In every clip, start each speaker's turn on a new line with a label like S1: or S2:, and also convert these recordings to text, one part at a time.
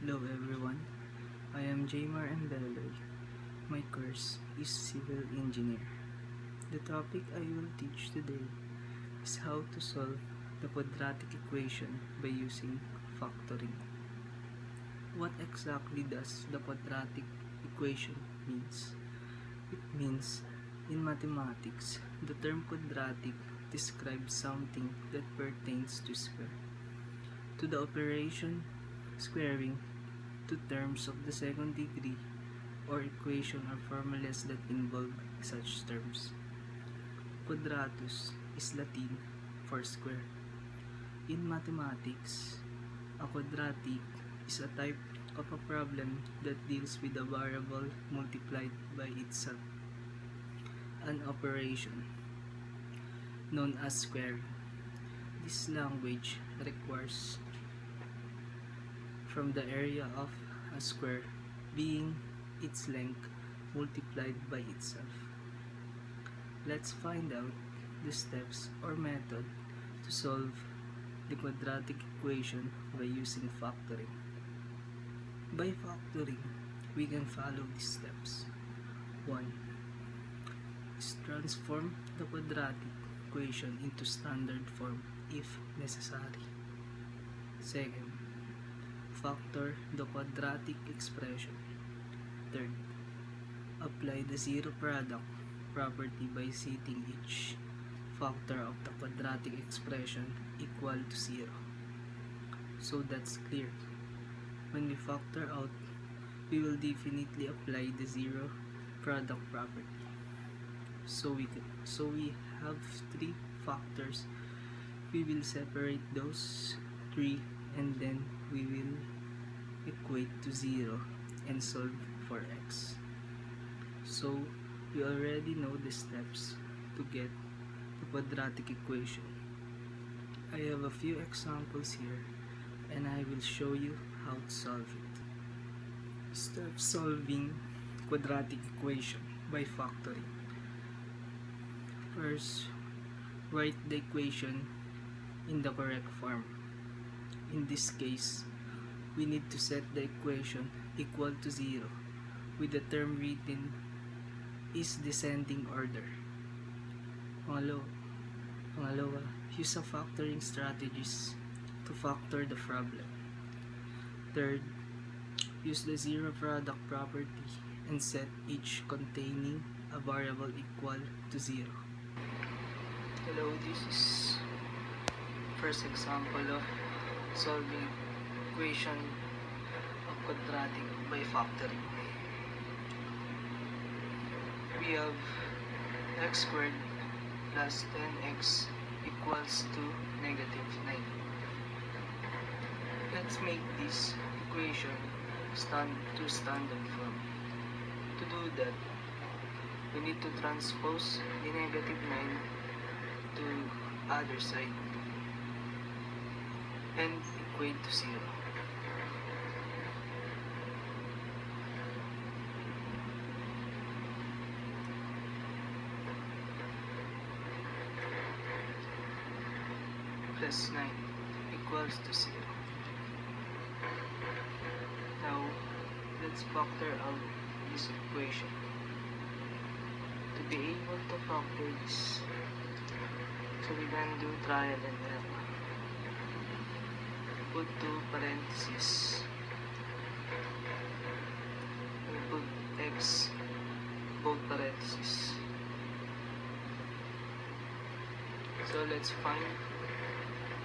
S1: Hello everyone, I am Jaymar Embeloy. My course is Civil Engineer. The topic I will teach today is how to solve the quadratic equation by using factoring. What exactly does the quadratic equation means? It means in mathematics, the term quadratic describes something that pertains to square, to the operation squaring to terms of the second degree or equation or formulas that involve such terms. Quadratus is Latin for square. In mathematics, a quadratic is a type of a problem that deals with a variable multiplied by itself, an operation known as squaring. This language requires from the area of a square being its length multiplied by itself. Let's find out the steps or method to solve the quadratic equation by using factoring. By factoring, we can follow these steps. 1. Is transform the quadratic equation into standard form if necessary. 2nd, factor the quadratic expression. 3rd, apply the zero product property by setting each factor of the quadratic expression equal to 0. So that's clear. When we factor out, we will definitely apply the zero product property. So we have 3 factors. We will separate those 3 and then we will equate to 0 and solve for x. So we already know the steps to get the quadratic equation. I have a few examples here and I will show you how to solve it. Start solving quadratic equation by factoring. First, write the equation in the correct form. In this case, we need to set the equation equal to 0 with the term written is descending order. Pangalawa, use a factoring strategies to factor the problem. Third, use the zero product property and set each containing a variable equal to 0. Hello, this is first example of solving equation of quadratic by factoring. We have x squared plus 10x equals to negative 9. Let's make this equation to standard form. To do that, we need to transpose the negative 9 to other side and equate to 0. Plus 9 equals to 0. Now, let's factor out this equation. To be able to factor this, so we can do trial and error. Put 2 parentheses. We put x both parentheses. So let's find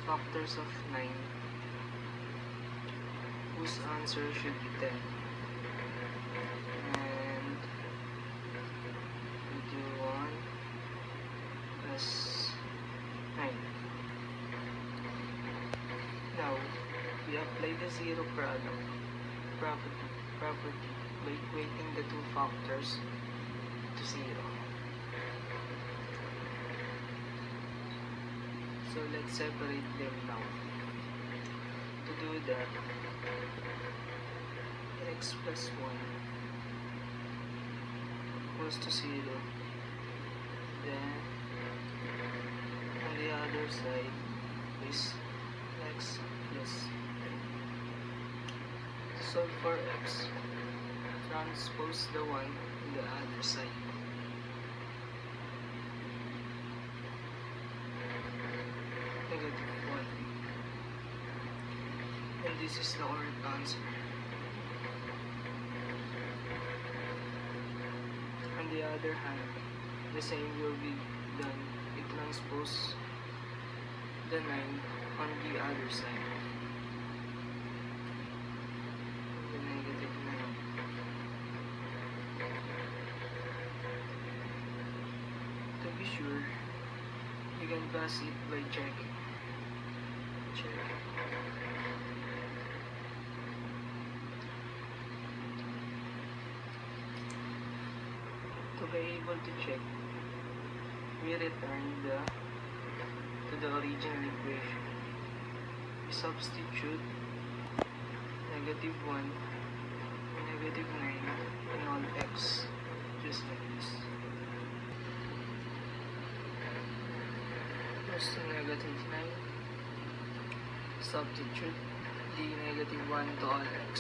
S1: factors of 9 whose answer should be 10. And we do 1 plus 9. Now, we apply the zero product property by equating the 2 factors to 0. So let's separate them now. To do that, x plus 1 equals to 0. Then, on the other side is x plus 3. solve for x, transpose the 1 in the other side. Negative 1. And this is the correct answer. On the other hand, the same will be done. We transpose the 9 on the other side. The negative 9. To be sure, you can pass it by checking. Check. To be able to check, we return to the original equation. We substitute negative 1, negative 9, and all x, just like this. Goes to negative 9. Substitute the negative 1 to all x.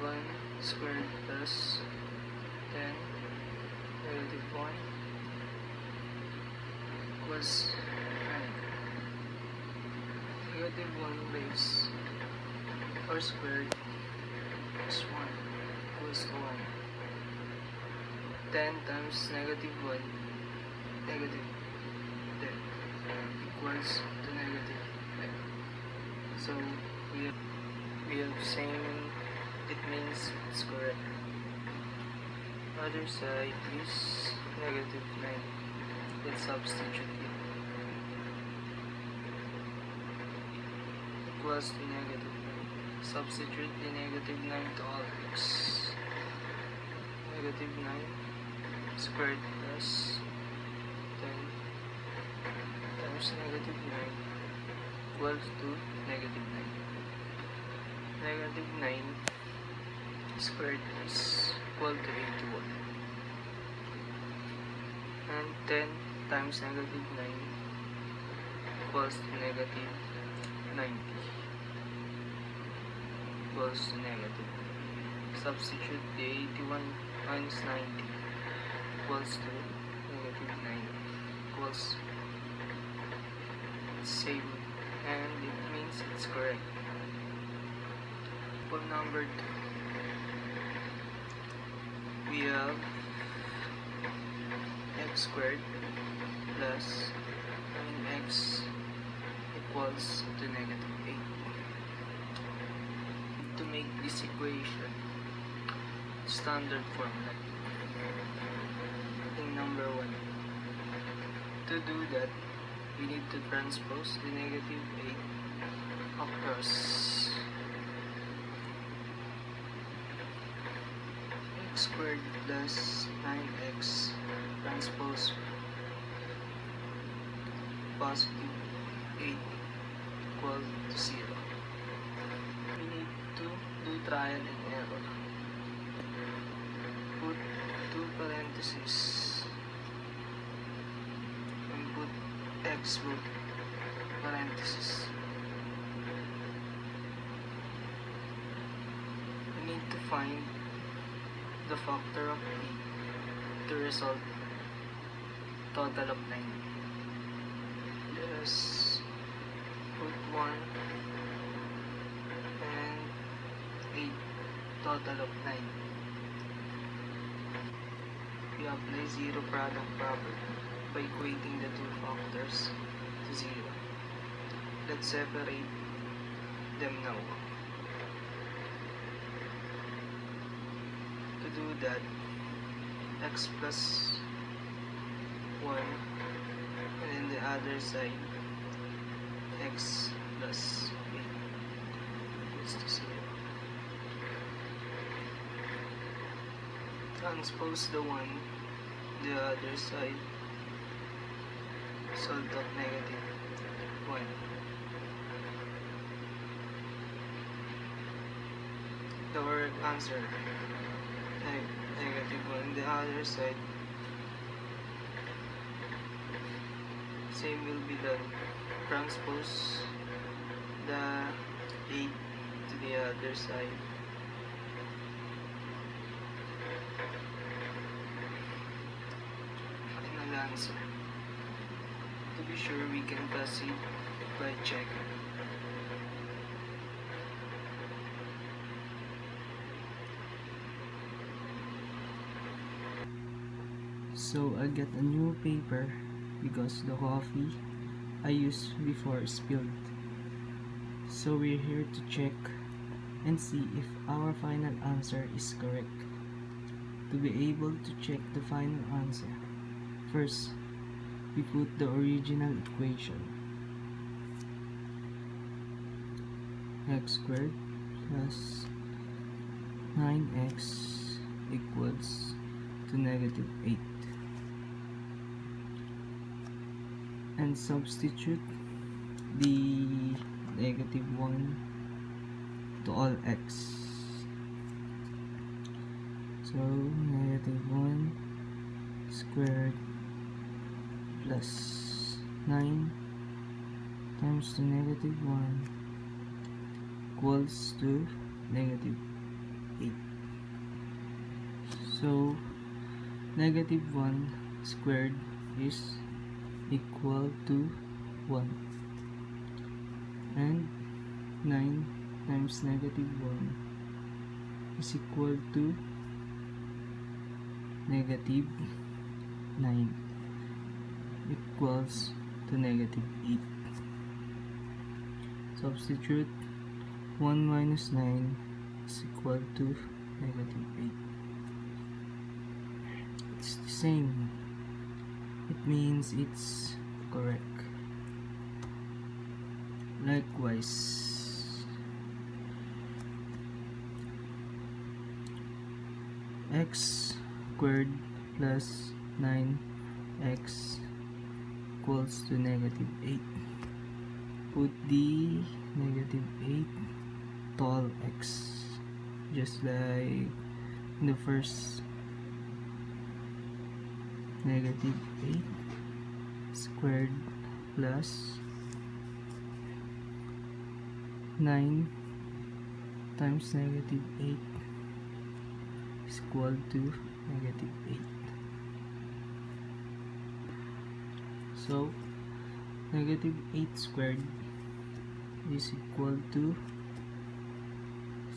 S1: 1 squared plus 10 negative 1 equals 9. Negative 1 base or squared is 1 equals to 1. 10 times negative 1 negative 10 equals to negative 10. So we have same, it means it's correct. Other side is negative 9. Let's substitute it. Equals to negative 9. Substitute the negative 9 to all x. Negative 9 squared plus 10 times negative 9 equals to negative 9. Negative 9 squared is equal to 81. And 10 times negative 9 equals to negative 90. Equals to negative. Substitute the 81 minus 90 equals to negative 9 equals same, and it means it's correct. For number 2, we have x squared plus 9x equals to negative 8. To make this equation standard formula in number 1. To do that, we need to transpose the negative 8 across. X squared plus 9x transpose positive 8 equal to 0. We need to do trial and error. Put 2 parentheses and put x with parentheses. We need to find the factor of 8 to result total of 9. Just put 1 and 8 total of 9. We apply zero product property by equating the two factors to 0. Let's separate them now. To do that, x plus 1 and then the other side x plus 8 equals to 0. Transpose the 1 the other side, solve of negative 1. The correct answer, negative 1. The other side, same will be done. Transpose the 8 to the other side. Final answer. To be sure, we can proceed by checking. So I get a new paper because the coffee I used before spilled. So we're here to check and see if our final answer is correct. To be able to check the final answer, first we put the original equation. X squared plus 9x equals to negative 8. And substitute the negative 1 to all x. So negative 1 squared plus 9 times to negative 1 equals to negative 8. So negative 1 squared is equal to 1, and 9 times negative 1 is equal to negative 9 equals to negative 8. Substitute 1 minus 9 is equal to negative 8. It's the same. It means it's correct. Likewise, x squared plus 9x equals to negative 8. Put the negative 8 to all x, just like in the first. Negative 8 squared plus 9 times negative 8 is equal to negative 8. So negative 8 squared is equal to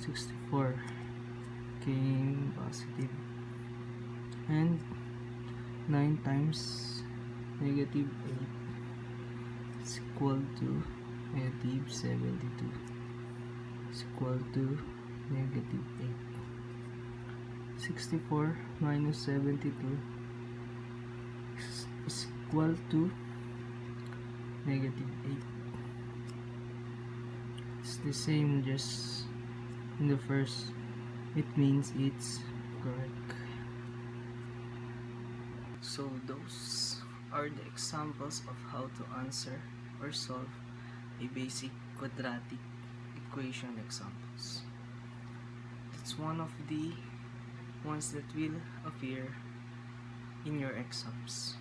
S1: 64. Came positive. And 9 times negative 8 is equal to negative 72. Is equal to negative 8. 64 minus 72 is equal to negative 8. It's the same, just in the first. It means it's correct. So those are the examples of how to answer or solve a basic quadratic equation examples. It's one of the ones that will appear in your exams.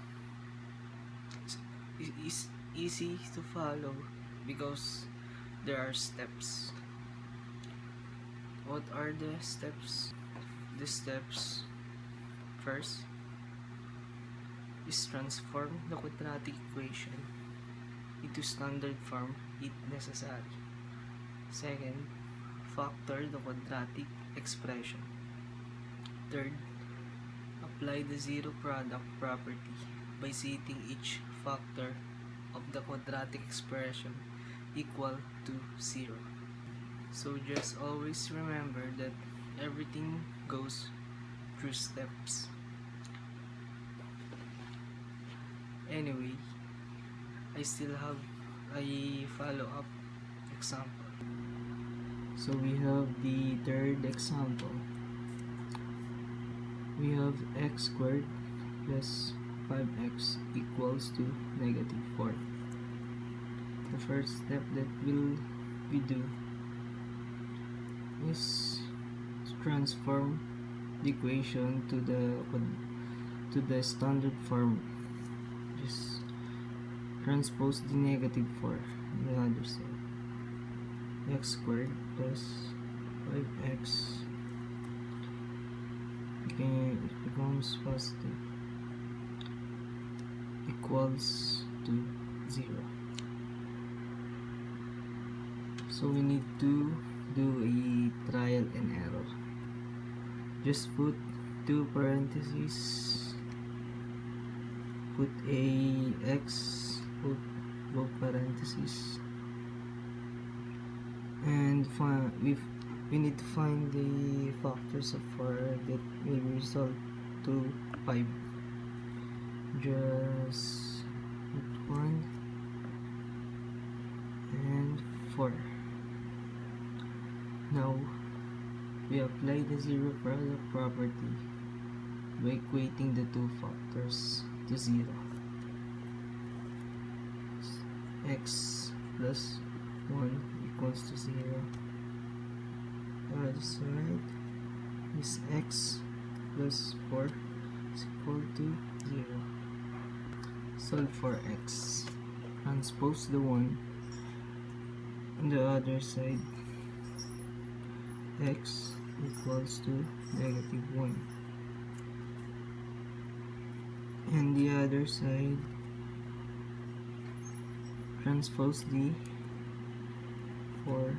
S1: It's easy to follow because there are steps. What are the steps? The steps, first, is transform the quadratic equation into standard form if necessary. Second, factor the quadratic expression. Third, apply the zero product property by setting each factor of the quadratic expression equal to 0. So just always remember that everything goes through steps. Anyway, I still have a follow-up example. So we have the third example. We have x squared plus 5x equals to negative 4. The first step that we do is to transform the equation to the standard form. Just transpose the negative 4 on the other side.
S2: x squared plus 5x, okay, it becomes positive, equals to 0. So we need to do a trial and error. Just put two parentheses, put a x, put both parentheses, and we need to find the factors of 4 that will result to 5. Just put 1 and 4. Now we apply the zero product property by equating the two factors to 0. X plus 1 equals to 0. Other side is x plus 4 is equal to 0. Solve for x. Transpose the 1 on the other side. X equals to negative 1. And the other side, transpose the 4.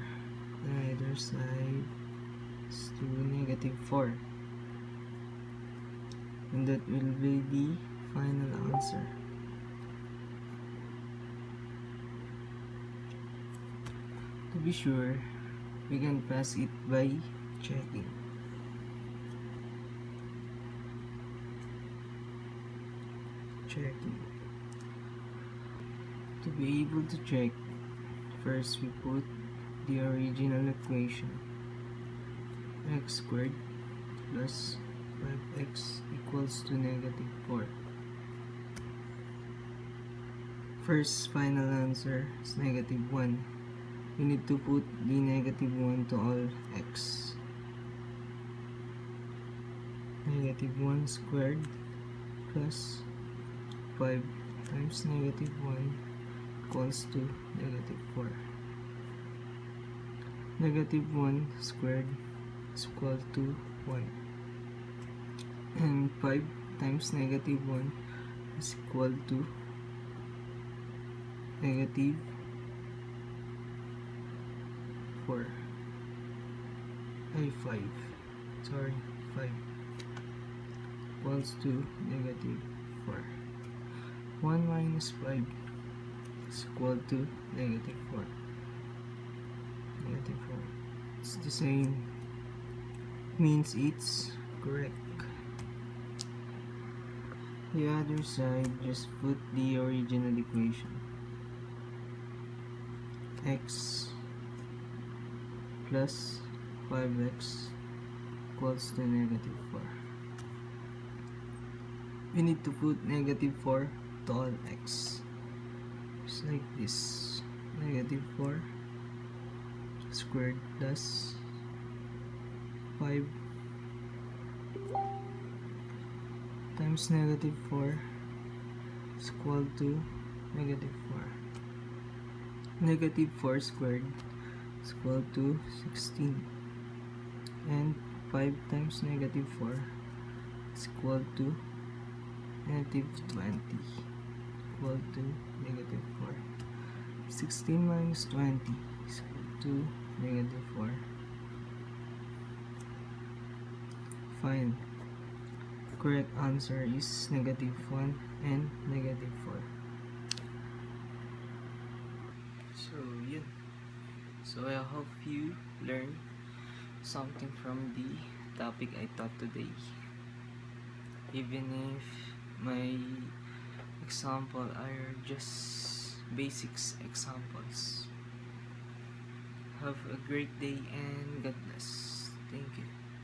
S2: The other side is to negative 4. And that will be the final answer. To be sure, we can pass it by checking. To be able to check, first we put the original equation, x squared plus 5x equals to negative 4. First final answer is negative 1. We need to put the negative 1 to all x. Negative 1 squared plus 5 times negative 1 equals to negative 4. Negative 1 squared is equal to 1. And 5 times negative 1 is equal to negative 4. 5. Sorry, 5 equals to negative 4. 1 minus 5 is equal to negative 4. Negative 4. It's the same. Means it's correct. The other side, just put the original equation. X plus 5x equals to negative 4. We need to put negative 4 to all x. Just like this. Negative 4 squared plus 5 times negative 4 is equal to negative 4. Negative 4 squared is equal to 16. And 5 times negative 4 is equal to negative 20. Equal to negative 4. 16 minus 20 is equal to negative 4. Fine. Correct answer is negative 1 and negative 4.
S1: So, yun. So, I hope you learned something from the topic I taught today. Even if my example are just basics examples. Have a great day and God bless. Thank you.